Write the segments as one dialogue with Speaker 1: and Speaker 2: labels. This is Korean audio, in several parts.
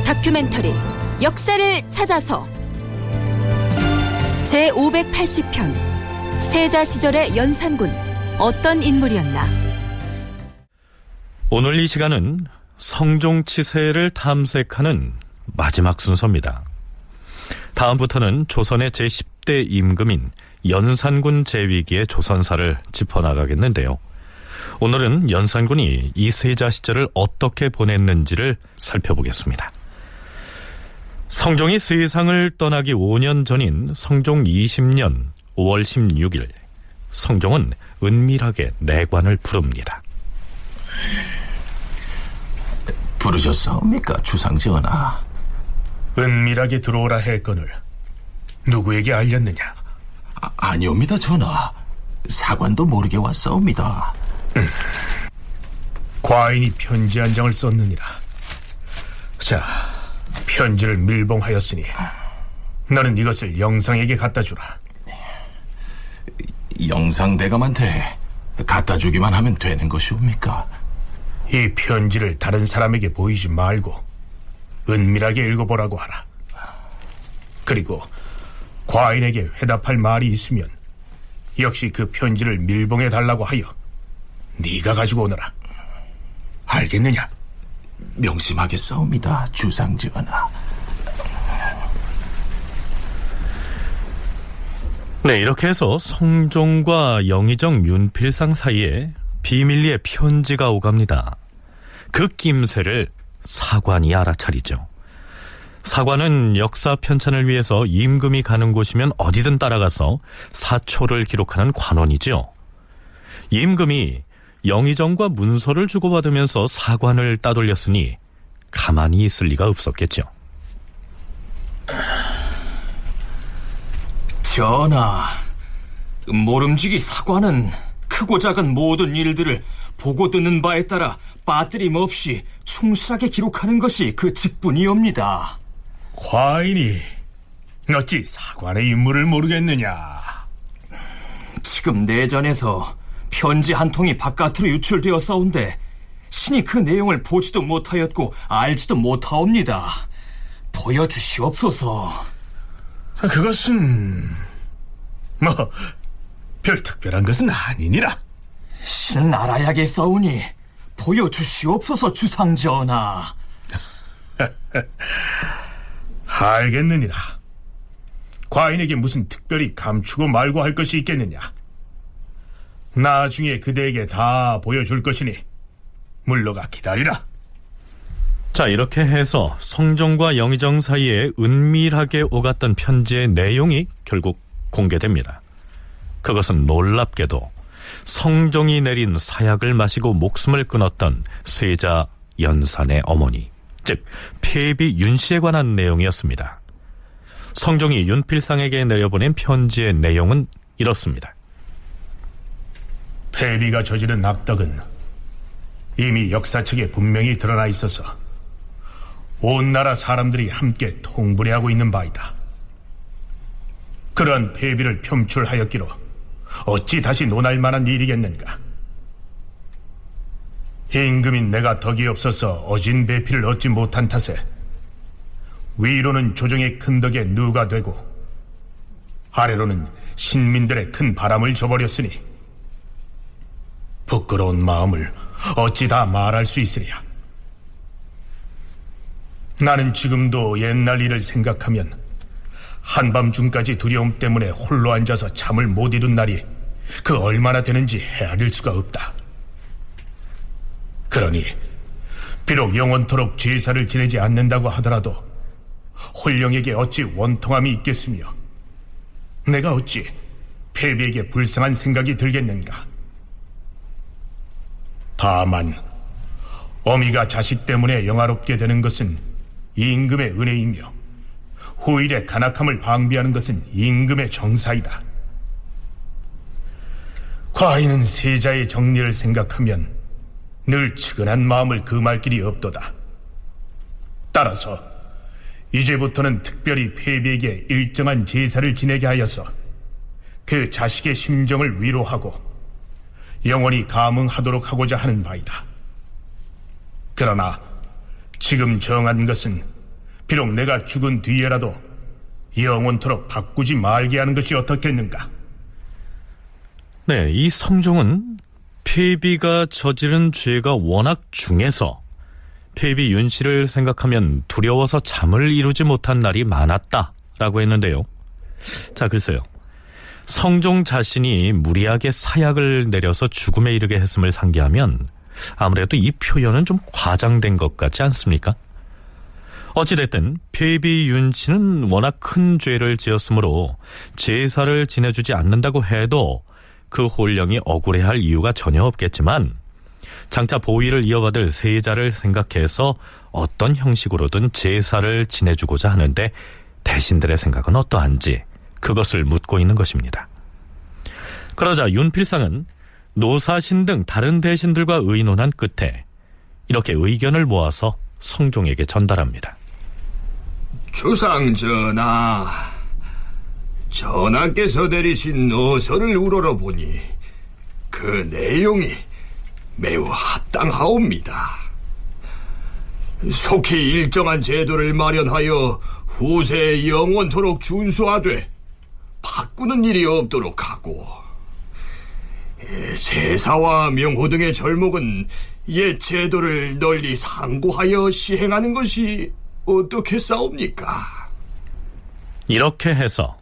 Speaker 1: 다큐멘터리 역사를 찾아서 제580편 세자 시절의 연산군 어떤 인물이었나.
Speaker 2: 오늘 이 시간은 성종치세를 탐색하는 마지막 순서입니다. 다음부터는 조선의 제10대 임금인 연산군 제위기의 조선사를 짚어나가겠는데요. 오늘은 연산군이 이 세자 시절을 어떻게 보냈는지를 살펴보겠습니다. 성종이 세상을 떠나기 5년 전인 성종 20년 5월 16일, 성종은 은밀하게 내관을 부릅니다.
Speaker 3: 부르셨사옵니까, 주상전하?
Speaker 4: 은밀하게 들어오라 했거늘 누구에게 알렸느냐?
Speaker 3: 아니옵니다, 전하. 사관도 모르게 왔사옵니다.
Speaker 4: 과인이 편지 한 장을 썼느니라. 자, 편지를 밀봉하였으니 너는 이것을 영상에게 갖다 주라.
Speaker 3: 영상대감한테 갖다 주기만 하면 되는 것이옵니까?
Speaker 4: 이 편지를 다른 사람에게 보이지 말고 은밀하게 읽어보라고 하라. 그리고 과인에게 회답할 말이 있으면 역시 그 편지를 밀봉해달라고 하여 네가 가지고 오너라. 알겠느냐?
Speaker 3: 명심하겠사옵니다, 주상전하.
Speaker 2: 네, 이렇게 해서 성종과 영의정 윤필상 사이에 비밀리에 편지가 오갑니다. 그 낌새를 사관이 알아차리죠. 사관은 역사 편찬을 위해서 임금이 가는 곳이면 어디든 따라가서 사초를 기록하는 관원이죠. 임금이 영의정과 문서를 주고받으면서 사관을 따돌렸으니 가만히 있을 리가 없었겠죠.
Speaker 5: 전하, 모름지기 사관은 크고 작은 모든 일들을 보고 듣는 바에 따라 빠뜨림 없이 충실하게 기록하는 것이 그 직분이옵니다.
Speaker 4: 과인이 어찌 사관의 임무를 모르겠느냐?
Speaker 5: 지금 내전에서 편지 한 통이 바깥으로 유출되었사온데 신이 그 내용을 보지도 못하였고 알지도 못하옵니다. 보여주시옵소서.
Speaker 4: 그것은 뭐 별 특별한 것은 아니니라.
Speaker 5: 신은 알아야겠사오니 보여주시옵소서, 주상전하.
Speaker 4: 알겠느니라. 과인에게 무슨 특별히 감추고 말고 할 것이 있겠느냐? 나중에 그대에게 다 보여줄 것이니 물러가 기다리라.
Speaker 2: 자, 이렇게 해서 성종과 영의정 사이에 은밀하게 오갔던 편지의 내용이 결국 공개됩니다. 그것은 놀랍게도 성종이 내린 사약을 마시고 목숨을 끊었던 세자 연산의 어머니, 즉 폐비 윤씨에 관한 내용이었습니다. 성종이 윤필상에게 내려보낸 편지의 내용은 이렇습니다.
Speaker 4: 폐비가 저지른 악덕은 이미 역사책에 분명히 드러나 있어서 온 나라 사람들이 함께 통분해하고 있는 바이다. 그러한 폐비를 표출하였기로 어찌 다시 논할 만한 일이겠는가? 임금인 내가 덕이 없어서 어진 배필을 얻지 못한 탓에 위로는 조정의 큰 덕에 누가 되고 아래로는 신민들의 큰 바람을 줘버렸으니 부끄러운 마음을 어찌 다 말할 수 있으랴. 나는 지금도 옛날 일을 생각하면 한밤중까지 두려움 때문에 홀로 앉아서 잠을 못 이룬 날이 그 얼마나 되는지 헤아릴 수가 없다. 그러니 비록 영원토록 제사를 지내지 않는다고 하더라도 홀령에게 어찌 원통함이 있겠으며 내가 어찌 폐비에게 불쌍한 생각이 들겠는가. 다만 어미가 자식 때문에 영화롭게 되는 것은 임금의 은혜이며 후일의 간악함을 방비하는 것은 임금의 정사이다. 과인은 세자의 정리를 생각하면 늘 측은한 마음을 금할 길이 없도다. 따라서 이제부터는 특별히 폐비에게 일정한 제사를 지내게 하여서 그 자식의 심정을 위로하고 영원히 감응하도록 하고자 하는 바이다. 그러나 지금 정한 것은 비록 내가 죽은 뒤에라도 영원토록 바꾸지 말게 하는 것이 어떻겠는가?
Speaker 2: 네, 이 성종은 폐비가 저지른 죄가 워낙 중해서 폐비 윤 씨를 생각하면 두려워서 잠을 이루지 못한 날이 많았다라고 했는데요. 자, 글쎄요. 성종 자신이 무리하게 사약을 내려서 죽음에 이르게 했음을 상기하면 아무래도 이 표현은 좀 과장된 것 같지 않습니까? 어찌됐든 폐비 윤 씨는 워낙 큰 죄를 지었으므로 제사를 지내주지 않는다고 해도 그 홀령이 억울해할 이유가 전혀 없겠지만 장차 보위를 이어받을 세자를 생각해서 어떤 형식으로든 제사를 지내주고자 하는데 대신들의 생각은 어떠한지 그것을 묻고 있는 것입니다. 그러자 윤필상은 노사신 등 다른 대신들과 의논한 끝에 이렇게 의견을 모아서 성종에게 전달합니다.
Speaker 5: 주상전하, 전하께서 내리신 어서를 우러러보니 그 내용이 매우 합당하옵니다. 속히 일정한 제도를 마련하여 후세에 영원토록 준수하되 바꾸는 일이 없도록 하고, 제사와 명호 등의 절목은 옛 제도를 널리 상고하여 시행하는 것이 어떻겠사옵니까?
Speaker 2: 이렇게 해서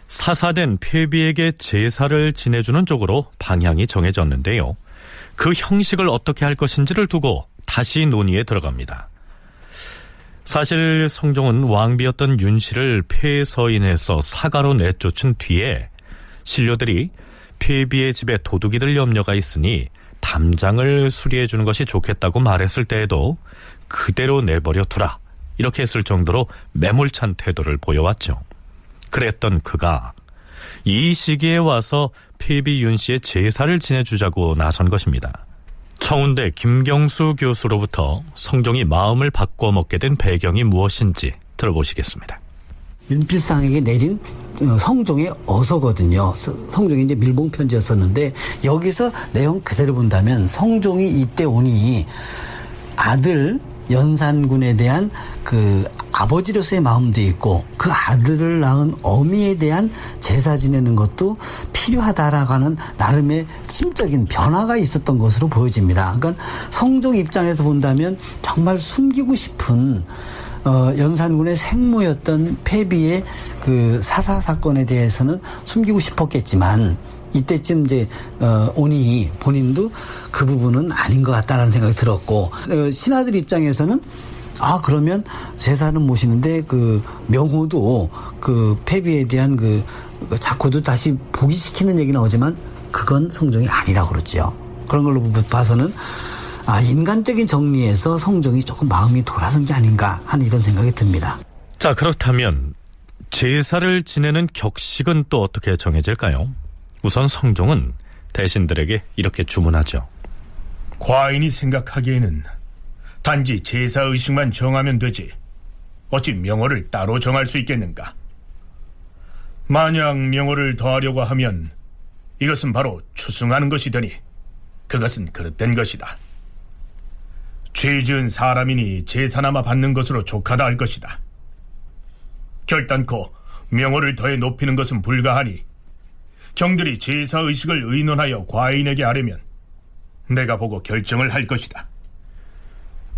Speaker 2: 사사된 폐비에게 제사를 지내주는 쪽으로 방향이 정해졌는데요. 그 형식을 어떻게 할 것인지를 두고 다시 논의에 들어갑니다. 사실 성종은 왕비였던 윤 씨를 폐서인해서 사가로 내쫓은 뒤에 신료들이 폐비의 집에 도둑이들 염려가 있으니 담장을 수리해주는 것이 좋겠다고 말했을 때에도 그대로 내버려 두라 이렇게 했을 정도로 매몰찬 태도를 보여왔죠. 그랬던 그가 이 시기에 와서 폐비 윤 씨의 제사를 지내주자고 나선 것입니다. 청운대 김경수 교수로부터 성종이 마음을 바꿔먹게 된 배경이 무엇인지 들어보시겠습니다.
Speaker 6: 윤필상에게 내린 성종의 어서거든요. 성종이 이제 밀봉 편지였었는데 여기서 내용 그대로 본다면 성종이 이때 오니 아들 연산군에 대한 그 아버지로서의 마음도 있고 그 아들을 낳은 어미에 대한 제사 지내는 것도 필요하다라고 하는 나름의 심적인 변화가 있었던 것으로 보여집니다. 그러니까 성종 입장에서 본다면 정말 숨기고 싶은 연산군의 생모였던 폐비의 그 사사 사건에 대해서는 숨기고 싶었겠지만 이때쯤 이제 오니 본인도 그 부분은 아닌 것 같다라는 생각이 들었고 신하들 입장에서는 그러면 제사는 모시는데 그 명호도 그 폐비에 대한 그 자코도 다시 복위시키는 얘기 나오지만 그건 성종이 아니라고 그러죠. 그런 걸로 봐서는 인간적인 정리에서 성종이 조금 마음이 돌아선 게 아닌가 하는 이런 생각이 듭니다.
Speaker 2: 자, 그렇다면 제사를 지내는 격식은 또 어떻게 정해질까요? 우선 성종은 대신들에게 이렇게 주문하죠.
Speaker 4: 과인이 생각하기에는 단지 제사의식만 정하면 되지 어찌 명호를 따로 정할 수 있겠는가? 만약 명호를 더하려고 하면 이것은 바로 추승하는 것이더니 그것은 그릇된 것이다. 죄 지은 사람이니 제사나마 받는 것으로 족하다 할 것이다. 결단코 명호를 더해 높이는 것은 불가하니 경들이 제사의식을 의논하여 과인에게 아뢰면 내가 보고 결정을 할 것이다.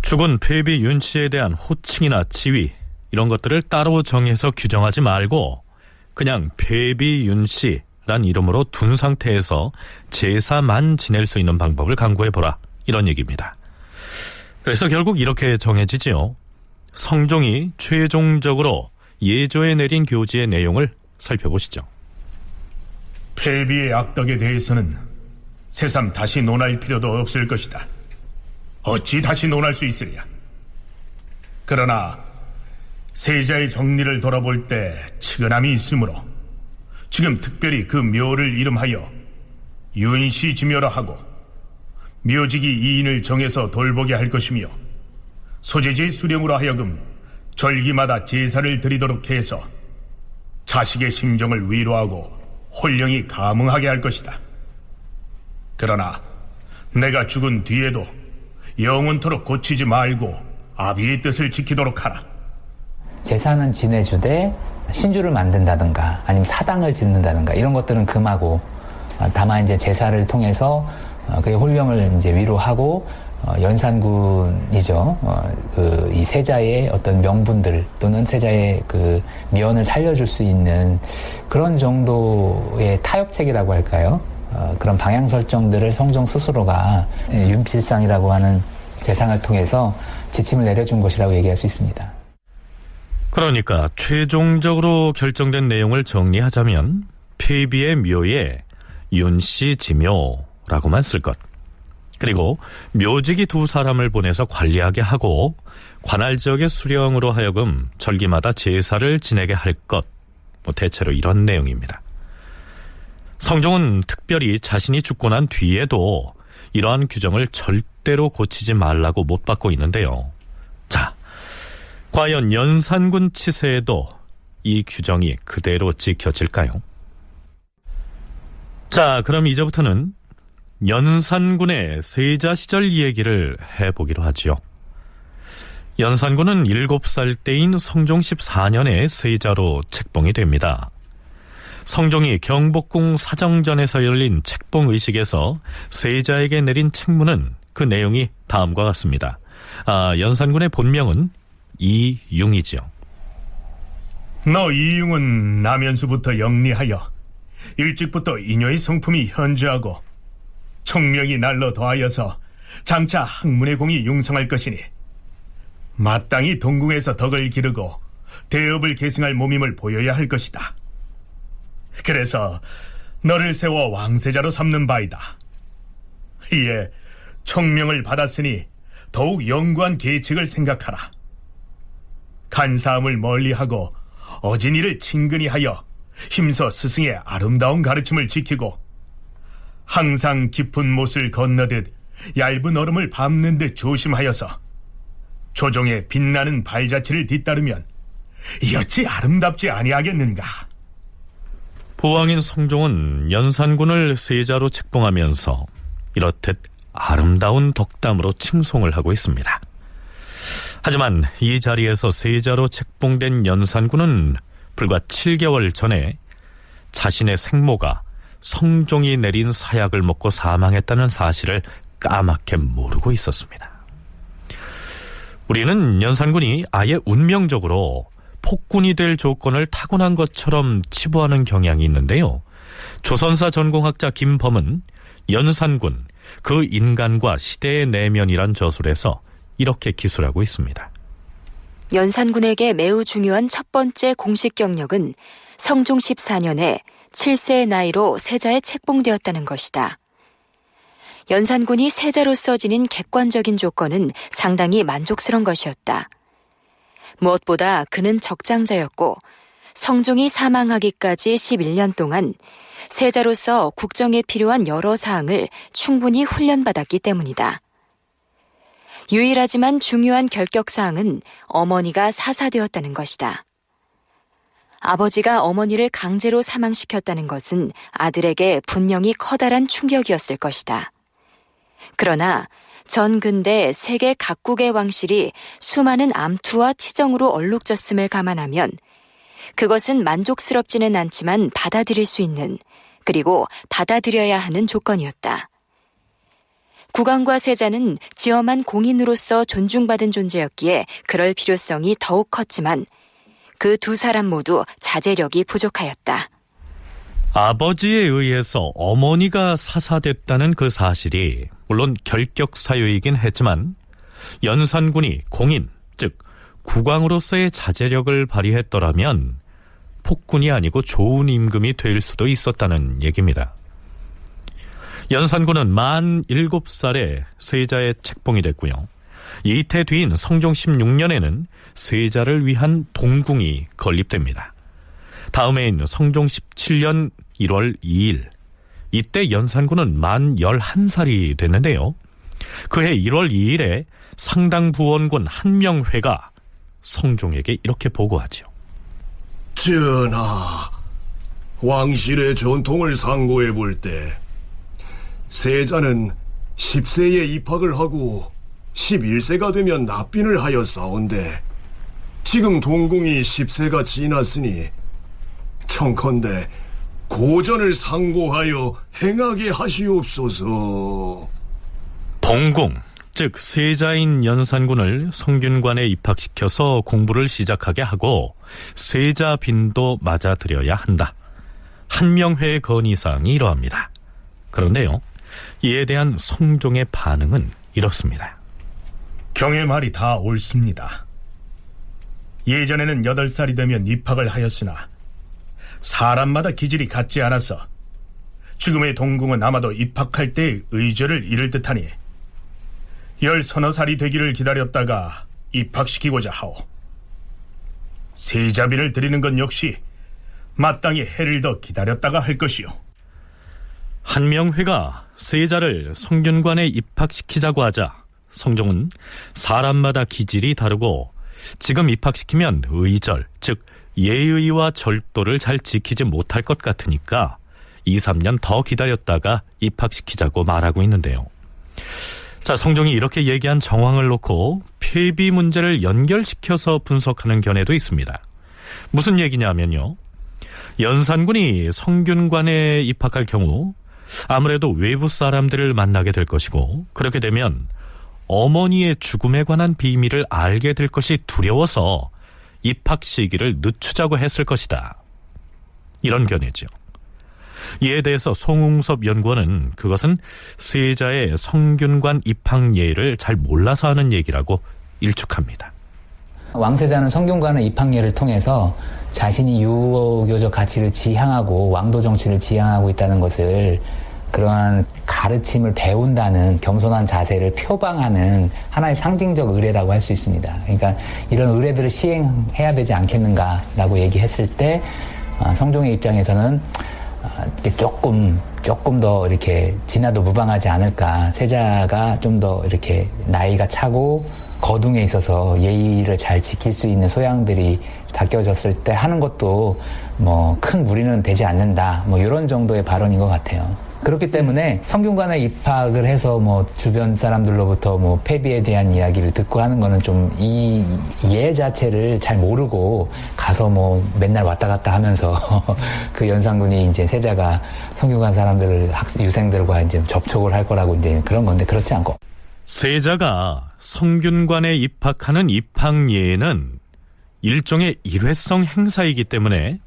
Speaker 2: 죽은 폐비 윤 씨에 대한 호칭이나 지위 이런 것들을 따로 정해서 규정하지 말고 그냥 폐비 윤 씨란 이름으로 둔 상태에서 제사만 지낼 수 있는 방법을 강구해보라 이런 얘기입니다. 그래서 결국 이렇게 정해지지요. 성종이 최종적으로 예조에 내린 교지의 내용을 살펴보시죠.
Speaker 4: 폐비의 악덕에 대해서는 새삼 다시 논할 필요도 없을 것이다. 어찌 다시 논할 수 있으랴. 그러나 세자의 정리를 돌아볼 때 측은함이 있으므로 지금 특별히 그 묘를 이름하여 윤씨지묘라 하고 묘지기 2인을 정해서 돌보게 할 것이며 소재지의 수령으로 하여금 절기마다 제사를 드리도록 해서 자식의 심정을 위로하고 홀령이 감응하게 할 것이다. 그러나 내가 죽은 뒤에도 영원토록 고치지 말고 아비의 뜻을 지키도록 하라.
Speaker 7: 제사는 지내주되 신주를 만든다든가 아니면 사당을 짓는다든가 이런 것들은 금하고, 다만 이제 제사를 통해서 그의 홀령을 이제 위로하고 연산군이죠. 이 세자의 어떤 명분들 또는 세자의 그 미언을 살려줄 수 있는 그런 정도의 타협책이라고 할까요? 그런 방향 설정들을 성종 스스로가 윤필상이라고 하는 제상을 통해서 지침을 내려준 것이라고 얘기할 수 있습니다.
Speaker 2: 그러니까 최종적으로 결정된 내용을 정리하자면 폐비의 묘에 윤씨 지묘라고만 쓸 것, 그리고 묘직이 2사람을 보내서 관리하게 하고 관할 지역의 수령으로 하여금 절기마다 제사를 지내게 할 것, 대체로 이런 내용입니다. 성종은 특별히 자신이 죽고 난 뒤에도 이러한 규정을 절대로 고치지 말라고 못 받고 있는데요. 자, 과연 연산군 치세에도 이 규정이 그대로 지켜질까요? 자, 그럼 이제부터는 연산군의 세자 시절 얘기를 해보기로 하지요. 연산군은 7살 때인 성종 14년에 세자로 책봉이 됩니다. 성종이 경복궁 사정전에서 열린 책봉의식에서 세자에게 내린 책문은 그 내용이 다음과 같습니다. 연산군의 본명은 이융이지요.
Speaker 4: 너 이융은 남연수부터 영리하여 일찍부터 이녀의 성품이 현저하고 총명이 날로 더하여서 장차 학문의 공이 융성할 것이니 마땅히 동궁에서 덕을 기르고 대업을 계승할 몸임을 보여야 할 것이다. 그래서 너를 세워 왕세자로 삼는 바이다. 이에 총명을 받았으니 더욱 영구한 계책을 생각하라. 간사함을 멀리하고 어진이를 친근히 하여 힘써 스승의 아름다운 가르침을 지키고 항상 깊은 못을 건너듯 얇은 얼음을 밟는 듯 조심하여서 조정의 빛나는 발자취를 뒤따르면 어찌 아름답지 아니하겠는가.
Speaker 2: 부왕인 성종은 연산군을 세자로 책봉하면서 이렇듯 아름다운 덕담으로 칭송을 하고 있습니다. 하지만 이 자리에서 세자로 책봉된 연산군은 불과 7개월 전에 자신의 생모가 성종이 내린 사약을 먹고 사망했다는 사실을 까맣게 모르고 있었습니다. 우리는 연산군이 아예 운명적으로 폭군이 될 조건을 타고난 것처럼 치부하는 경향이 있는데요. 조선사 전공학자 김범은 연산군, 그 인간과 시대의 내면이란 저술에서 이렇게 기술하고 있습니다.
Speaker 1: 연산군에게 매우 중요한 첫 번째 공식 경력은 성종 14년에 7세의 나이로 세자에 책봉되었다는 것이다. 연산군이 세자로서 지닌 객관적인 조건은 상당히 만족스러운 것이었다. 무엇보다 그는 적장자였고 성종이 사망하기까지 11년 동안 세자로서 국정에 필요한 여러 사항을 충분히 훈련받았기 때문이다. 유일하지만 중요한 결격사항은 어머니가 사사되었다는 것이다. 아버지가 어머니를 강제로 사망시켰다는 것은 아들에게 분명히 커다란 충격이었을 것이다. 그러나 전 근대 세계 각국의 왕실이 수많은 암투와 치정으로 얼룩졌음을 감안하면 그것은 만족스럽지는 않지만 받아들일 수 있는, 그리고 받아들여야 하는 조건이었다. 국왕과 세자는 지엄한 공인으로서 존중받은 존재였기에 그럴 필요성이 더욱 컸지만 그 2사람 모두 자제력이 부족하였다.
Speaker 2: 아버지에 의해서 어머니가 사사됐다는 그 사실이 물론 결격 사유이긴 했지만 연산군이 공인, 즉 국왕으로서의 자제력을 발휘했더라면 폭군이 아니고 좋은 임금이 될 수도 있었다는 얘기입니다. 연산군은 만 7살에 세자에 책봉이 됐고요. 이태 뒤인 성종 16년에는 세자를 위한 동궁이 건립됩니다. 다음해인 성종 17년 1월 2일, 이때 연산군은 만 11살이 됐는데요. 그해 1월 2일에 상당부원군 한명회가 성종에게 이렇게 보고하죠.
Speaker 8: 전하, 왕실의 전통을 상고해 볼 때 세자는 10세에 입학을 하고 11세가 되면 납빈을 하였사온데 지금 동궁이 10세가 지났으니 청컨대 고전을 상고하여 행하게 하시옵소서.
Speaker 2: 동궁, 즉 세자인 연산군을 성균관에 입학시켜서 공부를 시작하게 하고 세자 빈도 맞아들여야 한다. 한명회의 건의사항이 이러합니다. 그런데요, 이에 대한 성종의 반응은 이렇습니다.
Speaker 4: 경의 말이 다 옳습니다. 예전에는 8살이 되면 입학을 하였으나 사람마다 기질이 같지 않아서 지금의 동궁은 아마도 입학할 때의 의절을 이를 듯하니 10서너 살이 되기를 기다렸다가 입학시키고자 하오. 세자비를 드리는 건 역시 마땅히 해를 더 기다렸다가 할 것이오.
Speaker 2: 한명회가 세자를 성균관에 입학시키자고 하자 성종은 사람마다 기질이 다르고 지금 입학시키면 의절, 즉 예의와 절도를 잘 지키지 못할 것 같으니까 2, 3년 더 기다렸다가 입학시키자고 말하고 있는데요. 자, 성종이 이렇게 얘기한 정황을 놓고 폐비 문제를 연결시켜서 분석하는 견해도 있습니다. 무슨 얘기냐면요, 연산군이 성균관에 입학할 경우 아무래도 외부 사람들을 만나게 될 것이고, 그렇게 되면 어머니의 죽음에 관한 비밀을 알게 될 것이 두려워서 입학 시기를 늦추자고 했을 것이다. 이런 견해죠. 이에 대해서 송웅섭 연구원은 그것은 세자의 성균관 입학 예를 잘 몰라서 하는 얘기라고 일축합니다.
Speaker 7: 왕세자는 성균관의 입학 예를 통해서 자신이 유교적 가치를 지향하고 왕도 정치를 지향하고 있다는 것을, 그러한 가르침을 배운다는 겸손한 자세를 표방하는 하나의 상징적 의례라고 할 수 있습니다. 그러니까 이런 의례들을 시행해야 되지 않겠는가라고 얘기했을 때 성종의 입장에서는 조금 더 이렇게 지나도 무방하지 않을까, 세자가 좀 더 이렇게 나이가 차고 거둥에 있어서 예의를 잘 지킬 수 있는 소양들이 닦여졌을 때 하는 것도 뭐 큰 무리는 되지 않는다, 뭐 이런 정도의 발언인 것 같아요. 그렇기 때문에 성균관에 입학을 해서 뭐 주변 사람들로부터 뭐 폐비에 대한 이야기를 듣고 하는 거는 좀 이 예 자체를 잘 모르고 가서 뭐 맨날 왔다 갔다 하면서 그 연산군이 이제 세자가 성균관 사람들을 유생들과 이제 접촉을 할 거라고 이제 그런 건데, 그렇지 않고
Speaker 2: 세자가 성균관에 입학하는 입학예는 일종의 일회성 행사이기 때문에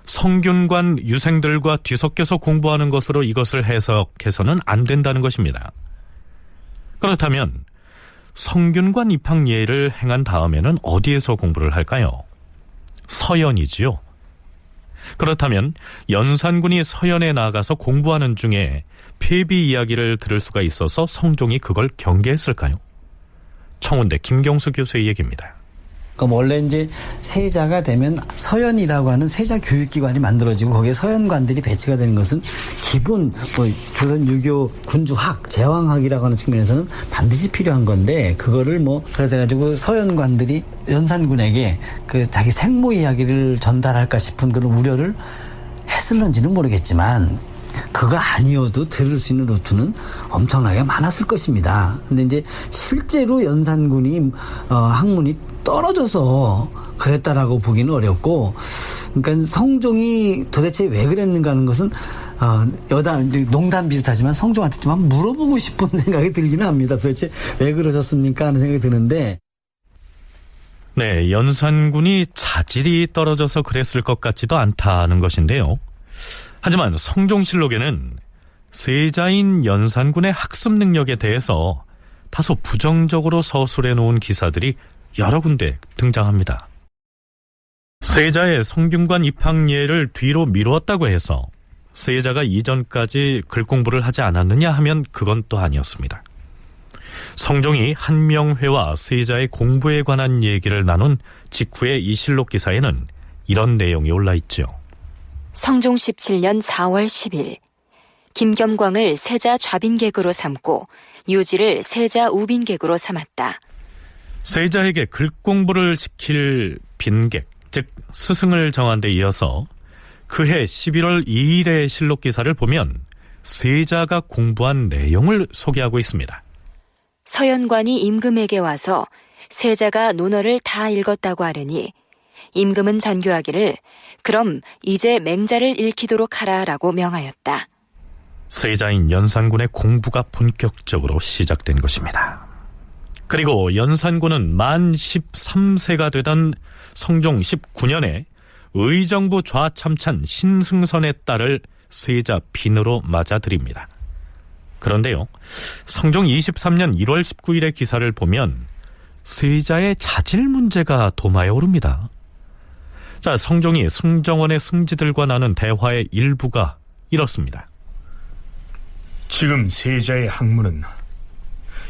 Speaker 2: 성균관 유생들과 뒤섞여서 공부하는 것으로 이것을 해석해서는 안 된다는 것입니다. 그렇다면 성균관 입학 예를 행한 다음에는 어디에서 공부를 할까요? 서연이지요. 그렇다면 연산군이 서연에 나가서 공부하는 중에 폐비 이야기를 들을 수가 있어서 성종이 그걸 경계했을까요? 청운대 김경수 교수의 얘기입니다.
Speaker 6: 그러니까 원래 이제 세자가 되면 서연이라고 하는 세자 교육기관이 만들어지고 거기에 서연관들이 배치가 되는 것은 기본 뭐 조선 유교 군주학, 제왕학이라고 하는 측면에서는 반드시 필요한 건데, 그거를 뭐 그래서 가지고 서연관들이 연산군에게 그 자기 생모 이야기를 전달할까 싶은 그런 우려를 했을런지는 모르겠지만, 그거 아니어도 들을 수 있는 루트는 엄청나게 많았을 것입니다. 근데 이제 실제로 연산군이 학문이 떨어져서 그랬다라고 보기는 어렵고, 그러니까 성종이 도대체 왜 그랬는가 하는 것은 농담 비슷하지만 성종한테 좀 한번 물어보고 싶은 생각이 들기는 합니다. 도대체 왜 그러셨습니까 하는 생각이 드는데,
Speaker 2: 네, 연산군이 자질이 떨어져서 그랬을 것 같지도 않다는 것인데요. 하지만 성종실록에는 세자인 연산군의 학습 능력에 대해서 다소 부정적으로 서술해 놓은 기사들이 여러 군데 등장합니다. 세자의 성균관 입학 예를 뒤로 미루었다고 해서 세자가 이전까지 글 공부를 하지 않았느냐 하면 그건 또 아니었습니다. 성종이 한명회와 세자의 공부에 관한 얘기를 나눈 직후의 이 실록 기사에는 이런 내용이 올라있죠.
Speaker 1: 성종 17년 4월 10일 김겸광을 세자 좌빈객으로 삼고 유지를 세자 우빈객으로 삼았다.
Speaker 2: 세자에게 글 공부를 시킬 빈객, 즉 스승을 정한 데 이어서 그해 11월 2일의 실록 기사를 보면 세자가 공부한 내용을 소개하고 있습니다.
Speaker 1: 서연관이 임금에게 와서 세자가 논어를 다 읽었다고 하려니 임금은 전교하기를 그럼 이제 맹자를 읽히도록 하라라고 명하였다.
Speaker 2: 세자인 연산군의 공부가 본격적으로 시작된 것입니다. 그리고 연산군은 만 13세가 되던 성종 19년에 의정부 좌참찬 신승선의 딸을 세자 빈으로 맞아들입니다. 그런데요, 성종 23년 1월 19일의 기사를 보면 세자의 자질 문제가 도마에 오릅니다. 자, 성종이 승정원의 승지들과 나눈 대화의 일부가 이렇습니다.
Speaker 4: 지금 세자의 학문은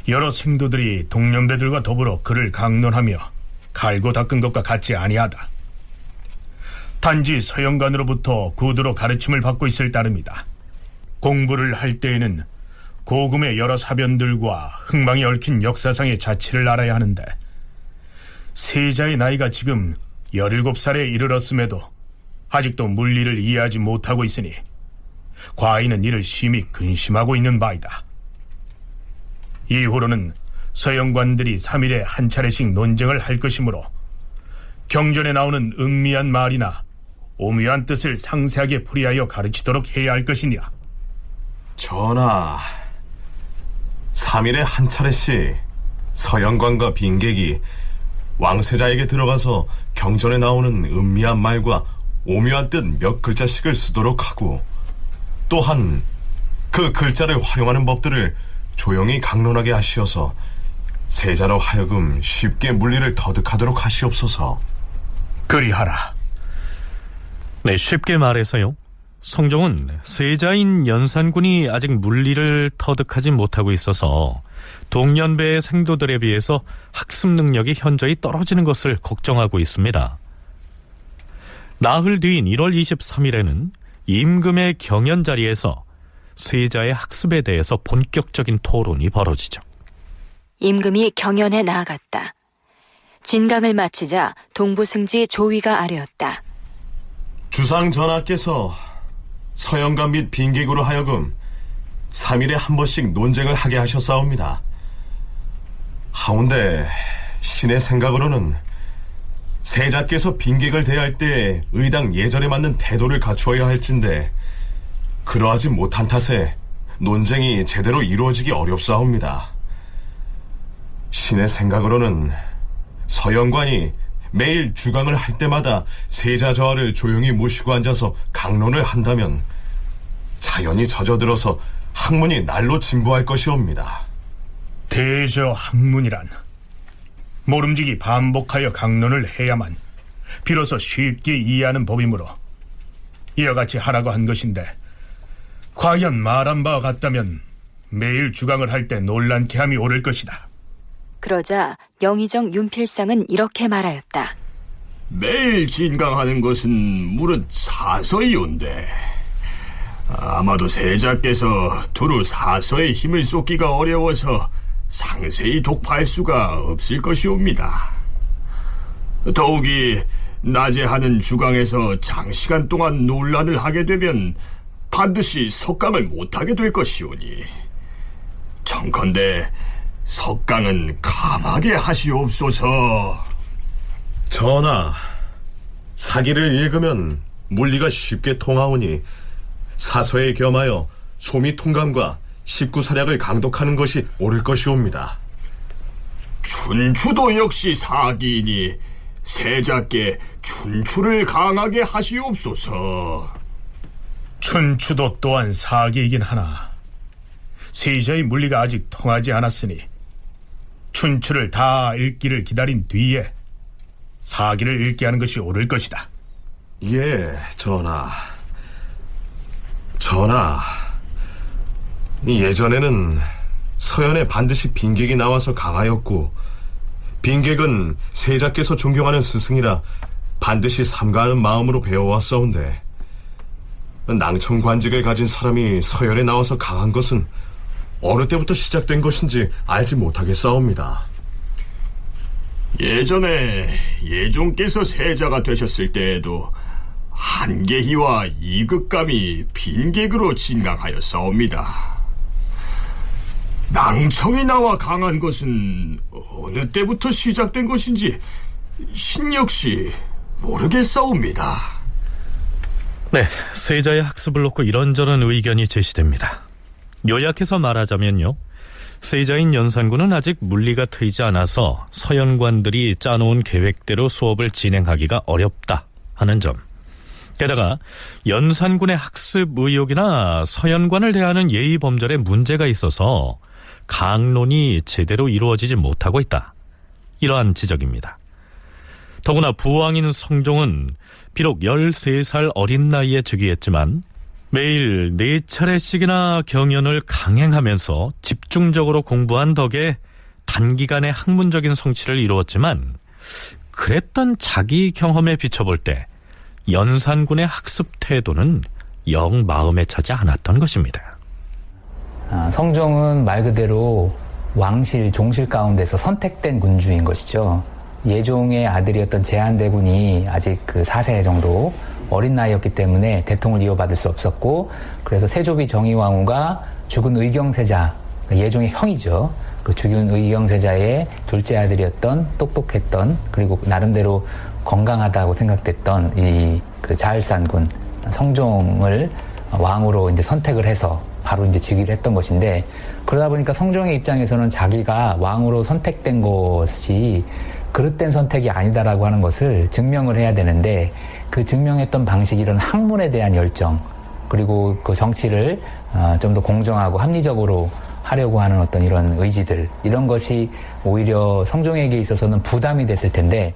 Speaker 4: 여러 생도들이 동년배들과 더불어 그를 강론하며 갈고 닦은 것과 같지 아니하다. 단지 서영관으로부터 구두로 가르침을 받고 있을 따름이다. 공부를 할 때에는 고금의 여러 사변들과 흥망이 얽힌 역사상의 자취를 알아야 하는데 세자의 나이가 지금 17살에 이르렀음에도 아직도 물리를 이해하지 못하고 있으니 과인은 이를 심히 근심하고 있는 바이다. 이후로는 서영관들이 3일에 한 차례씩 논쟁을 할 것이므로 경전에 나오는 음미한 말이나 오묘한 뜻을 상세하게 풀이하여 가르치도록 해야 할 것이니라.
Speaker 3: 전하, 3일에 한 차례씩 서영관과 빈객이 왕세자에게 들어가서 경전에 나오는 음미한 말과 오묘한 뜻 몇 글자씩을 쓰도록 하고, 또한 그 글자를 활용하는 법들을 조용히 강론하게 하시어서 세자로 하여금 쉽게 물리를 터득하도록 하시옵소서.
Speaker 4: 그리하라.
Speaker 2: 네, 쉽게 말해서요, 성종은 세자인 연산군이 아직 물리를 터득하지 못하고 있어서 동년배의 생도들에 비해서 학습 능력이 현저히 떨어지는 것을 걱정하고 있습니다. 나흘 뒤인 1월 23일에는 임금의 경연 자리에서 세자의 학습에 대해서 본격적인 토론이 벌어지죠.
Speaker 1: 임금이 경연에 나아갔다. 진강을 마치자 동부승지 조위가 아뢰었다.
Speaker 3: 주상 전하께서 서영관 및 빈객으로 하여금 3일에 한 번씩 논쟁을 하게 하셨사옵니다. 하운데 신의 생각으로는 세자께서 빈객을 대할 때 의당 예절에 맞는 태도를 갖추어야 할진데 그러하지 못한 탓에 논쟁이 제대로 이루어지기 어렵사옵니다. 신의 생각으로는 서영관이 매일 주강을 할 때마다 세자 저하를 조용히 모시고 앉아서 강론을 한다면 자연히 젖어들어서 학문이 날로 진보할 것이옵니다.
Speaker 4: 대저 학문이란 모름지기 반복하여 강론을 해야만 비로소 쉽게 이해하는 법이므로 이와 같이 하라고 한 것인데, 과연 말한 바와 같다면 매일 주강을 할 때 논란케 함이 옳을 것이다.
Speaker 1: 그러자 영의정 윤필상은 이렇게 말하였다.
Speaker 8: 매일 진강하는 것은 무릇 사서이온데 아마도 세자께서 두루 사서의 힘을 쏟기가 어려워서 상세히 독파할 수가 없을 것이옵니다. 더욱이 낮에 하는 주강에서 장시간 동안 논란을 하게 되면 반드시 석강을 못하게 될 것이오니 청컨대 석강은 감하게 하시옵소서.
Speaker 3: 전하, 사기를 읽으면 물리가 쉽게 통하오니 사서에 겸하여 소미 통감과 십구사략을 강독하는 것이 옳을 것이옵니다.
Speaker 8: 춘추도 역시 사기이니 세자께 춘추를 강하게 하시옵소서.
Speaker 4: 춘추도 또한 사기이긴 하나 세자의 물리가 아직 통하지 않았으니 춘추를 다 읽기를 기다린 뒤에 사기를 읽게 하는 것이 옳을 것이다.
Speaker 3: 예, 전하. 전하, 예전에는 서연에 반드시 빈객이 나와서 강하였고 빈객은 세자께서 존경하는 스승이라 반드시 삼가하는 마음으로 배워왔사온데 낭청관직을 가진 사람이 서연에 나와서 강한 것은 어느 때부터 시작된 것인지 알지 못하겠사옵니다.
Speaker 8: 예전에 예종께서 세자가 되셨을 때에도 한계희와 이극감이 빈객으로 진강하였사옵니다. 낭청이 나와 강한 것은 어느 때부터 시작된 것인지 신 역시 모르겠사옵니다.
Speaker 2: 네, 세자의 학습을 놓고 이런저런 의견이 제시됩니다. 요약해서 말하자면요, 세자인 연산군은 아직 물리가 트이지 않아서 서연관들이 짜놓은 계획대로 수업을 진행하기가 어렵다 하는 점, 게다가 연산군의 학습 의욕이나 서연관을 대하는 예의 범절에 문제가 있어서 강론이 제대로 이루어지지 못하고 있다, 이러한 지적입니다. 더구나 부왕인 성종은 비록 13살 어린 나이에 즉위했지만 매일 4차례씩이나 경연을 강행하면서 집중적으로 공부한 덕에 단기간에 학문적인 성취를 이루었지만, 그랬던 자기 경험에 비춰볼 때 연산군의 학습 태도는 영 마음에 차지 않았던 것입니다.
Speaker 7: 성종은 말 그대로 왕실, 종실 가운데서 선택된 군주인 것이죠. 예종의 아들이었던 제한대군이 아직 그 4세 정도 어린 나이였기 때문에 대통을 이어받을 수 없었고, 그래서 세조비 정의왕후가 죽은 의경세자, 예종의 형이죠. 그 죽은 의경세자의 둘째 아들이었던 똑똑했던, 그리고 나름대로 건강하다고 생각됐던 이 그 자을산군 성종을 왕으로 이제 선택을 해서 바로 이제 즉위를 했던 것인데, 그러다 보니까 성종의 입장에서는 자기가 왕으로 선택된 것이 그릇된 선택이 아니다라고 하는 것을 증명을 해야 되는데, 그 증명했던 방식이 이런 학문에 대한 열정, 그리고 그 정치를 좀 더 공정하고 합리적으로 하려고 하는 어떤 이런 의지들, 이런 것이 오히려 성종에게 있어서는 부담이 됐을 텐데,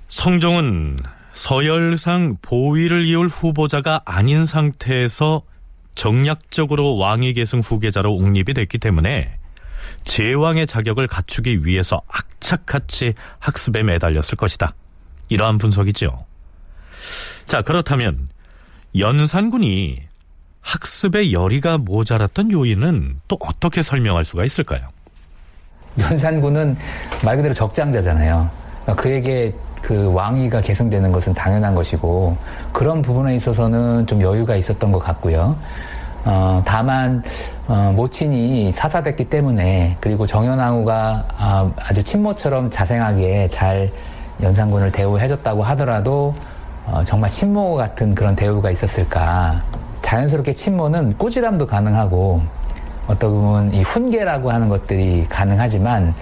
Speaker 2: 성종은 서열상 보위를 이을 후보자가 아닌 상태에서 정략적으로 왕위 계승 후계자로 옹립이 됐기 때문에 제왕의 자격을 갖추기 위해서 악착같이 학습에 매달렸을 것이다, 이러한 분석이죠. 자, 그렇다면 연산군이 학습의 열의가 모자랐던 요인은 또 어떻게 설명할 수가 있을까요?
Speaker 7: 연산군은 말 그대로 적장자잖아요. 그러니까 그에게 그 왕위가 계승되는 것은 당연한 것이고, 그런 부분에 있어서는 좀 여유가 있었던 것 같고요. 다만 모친이 사사됐기 때문에, 그리고 정현왕후가 아주 친모처럼 자생하게 잘 연산군을 대우해줬다고 하더라도 정말 친모 같은 그런 대우가 있었을까. 자연스럽게 친모는 꾸지람도 가능하고 어떻게 보면 이 훈계라고 하는 것들이 가능하지만,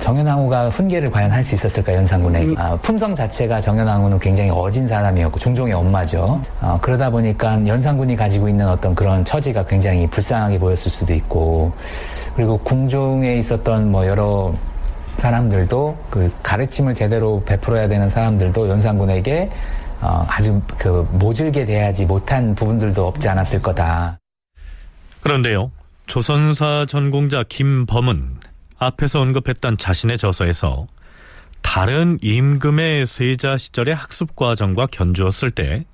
Speaker 7: 정현왕후가 훈계를 과연 할 수 있었을까, 연산군에게. 품성 자체가 정현왕후는 굉장히 어진 사람이었고 중종의 엄마죠. 그러다 보니까 연산군이 가지고 있는 어떤 그런 처지가 굉장히 불쌍하게 보였을 수도 있고, 그리고 궁중에 있었던 뭐 여러 사람들도, 그 가르침을 제대로 베풀어야 되는 사람들도 연산군에게 아주 그 모질게 대하지 못한 부분들도 없지 않았을 거다.
Speaker 2: 그런데요, 조선사 전공자 김범은 앞에서 언급했던 자신의 저서에서 다른 임금의 세자 시절의 학습 과정과 견주었을 때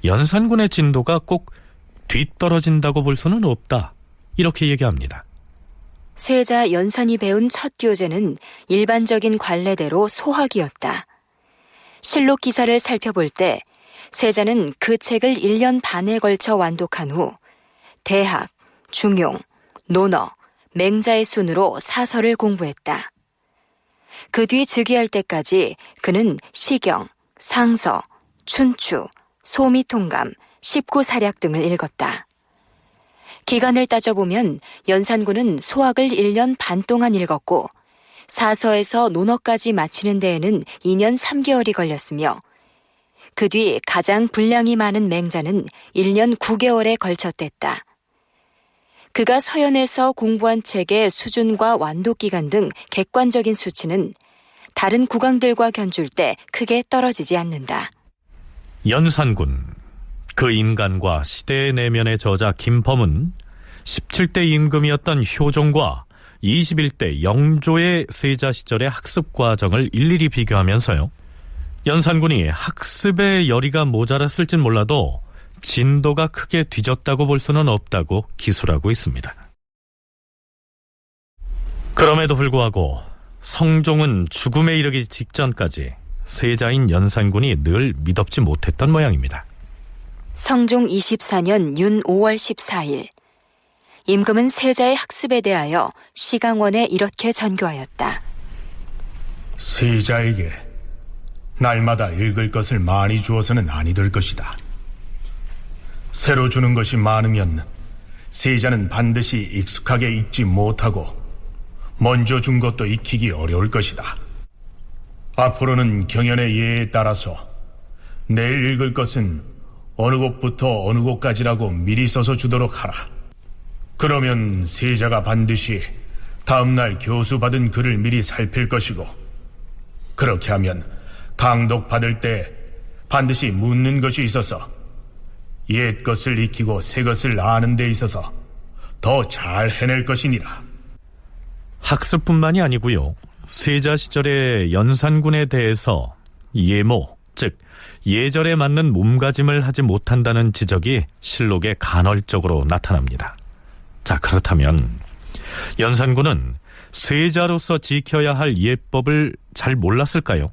Speaker 2: 연산군의 진도가 꼭 뒤떨어진다고 볼 수는 없다, 이렇게 얘기합니다.
Speaker 1: 세자 연산이 배운 첫 교재는 일반적인 관례대로 소학이었다. 실록 기사를 살펴볼 때 세자는 그 책을 1년 반에 걸쳐 완독한 후 대학, 중용, 논어, 맹자의 순으로 사서를 공부했다. 그 뒤 즉위할 때까지 그는 시경, 상서, 춘추, 소미통감, 십구사략 등을 읽었다. 기간을 따져보면 연산군은 소학을 1년 반 동안 읽었고, 사서에서 논어까지 마치는 데에는 2년 3개월이 걸렸으며, 그 뒤 가장 분량이 많은 맹자는 1년 9개월에 걸쳐 뗐다. 그가 서연에서 공부한 책의 수준과 완독 기간 등 객관적인 수치는 다른 국왕들과 견줄 때 크게 떨어지지 않는다.
Speaker 2: 연산군, 그 인간과 시대의 내면의 저자 김범은 17대 임금이었던 효종과 21대 영조의 세자 시절의 학습 과정을 일일이 비교하면서요, 연산군이 학습의 열의가 모자랐을진 몰라도 진도가 크게 뒤졌다고 볼 수는 없다고 기술하고 있습니다. 그럼에도 불구하고 성종은 죽음에 이르기 직전까지 세자인 연산군이 늘 미덥지 못했던 모양입니다.
Speaker 1: 성종 24년 윤 5월 14일 임금은 세자의 학습에 대하여 시강원에 이렇게 전교하였다.
Speaker 4: 세자에게 날마다 읽을 것을 많이 주어서는 아니 될 것이다. 새로 주는 것이 많으면 세자는 반드시 익숙하게 읽지 못하고 먼저 준 것도 익히기 어려울 것이다. 앞으로는 경연의 예에 따라서 내일 읽을 것은 어느 곳부터 어느 곳까지라고 미리 써서 주도록 하라. 그러면 세자가 반드시 다음날 교수 받은 글을 미리 살필 것이고, 그렇게 하면 강독 받을 때 반드시 묻는 것이 있어서 옛 것을 익히고 새 것을 아는 데 있어서 더 잘 해낼 것이니라.
Speaker 2: 학습뿐만이 아니고요. 세자 시절에 연산군에 대해서 예모, 즉 예절에 맞는 몸가짐을 하지 못한다는 지적이 실록에 간헐적으로 나타납니다. 자, 그렇다면 연산군은 세자로서 지켜야 할 예법을 잘 몰랐을까요?